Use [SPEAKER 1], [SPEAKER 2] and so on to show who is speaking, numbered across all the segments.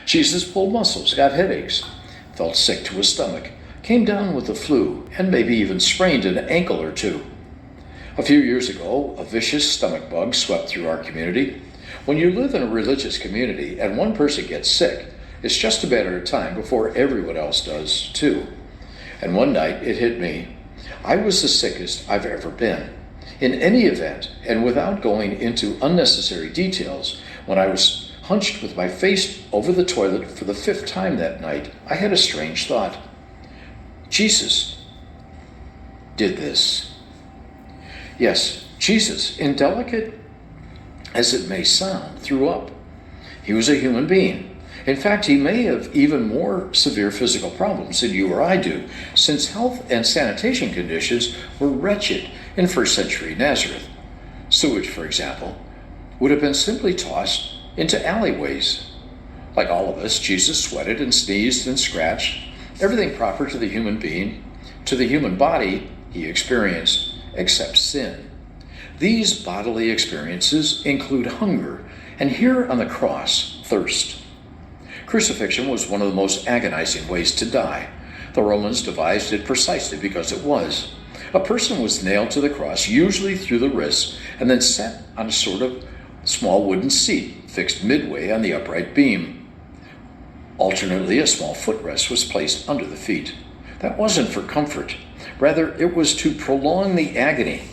[SPEAKER 1] Jesus pulled muscles, got headaches, felt sick to his stomach, came down with the flu, and maybe even sprained an ankle or two. A few years ago, a vicious stomach bug swept through our community. When you live in a religious community and one person gets sick, it's just a matter of time before everyone else does too. And one night it hit me. I was the sickest I've ever been. In any event, and without going into unnecessary details, when I was hunched with my face over the toilet for the 5th time that night, I had a strange thought. Jesus did this. Yes, Jesus, indelicate as it may sound, threw up. He was a human being. In fact, he may have even more severe physical problems than you or I do, since health and sanitation conditions were wretched in first century Nazareth. Sewage, for example, would have been simply tossed into alleyways. Like all of us, Jesus sweated and sneezed and scratched, everything proper to the human being, to the human body he experienced, except sin. These bodily experiences include hunger, and here on the cross, thirst. Crucifixion was one of the most agonizing ways to die. The Romans devised it precisely because it was. A person was nailed to the cross, usually through the wrists, and then set on a sort of small wooden seat fixed midway on the upright beam. Alternately, a small footrest was placed under the feet. That wasn't for comfort. Rather, it was to prolong the agony.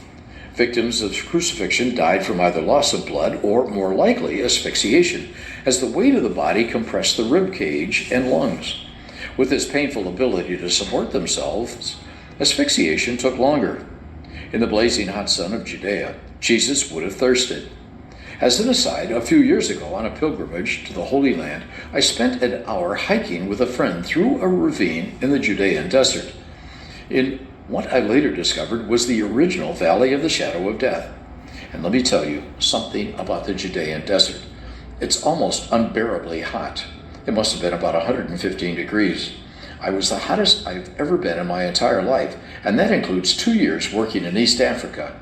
[SPEAKER 1] Victims of crucifixion died from either loss of blood or, more likely, asphyxiation, as the weight of the body compressed the rib cage and lungs. With this painful ability to support themselves, asphyxiation took longer. In the blazing hot sun of Judea, Jesus would have thirsted. As an aside, a few years ago on a pilgrimage to the Holy Land, I spent an hour hiking with a friend through a ravine in the Judean desert. In what I later discovered was the original Valley of the Shadow of Death. And let me tell you something about the Judean desert. It's almost unbearably hot. It must have been about 115 degrees. I was the hottest I've ever been in my entire life, and that includes 2 years working in East Africa.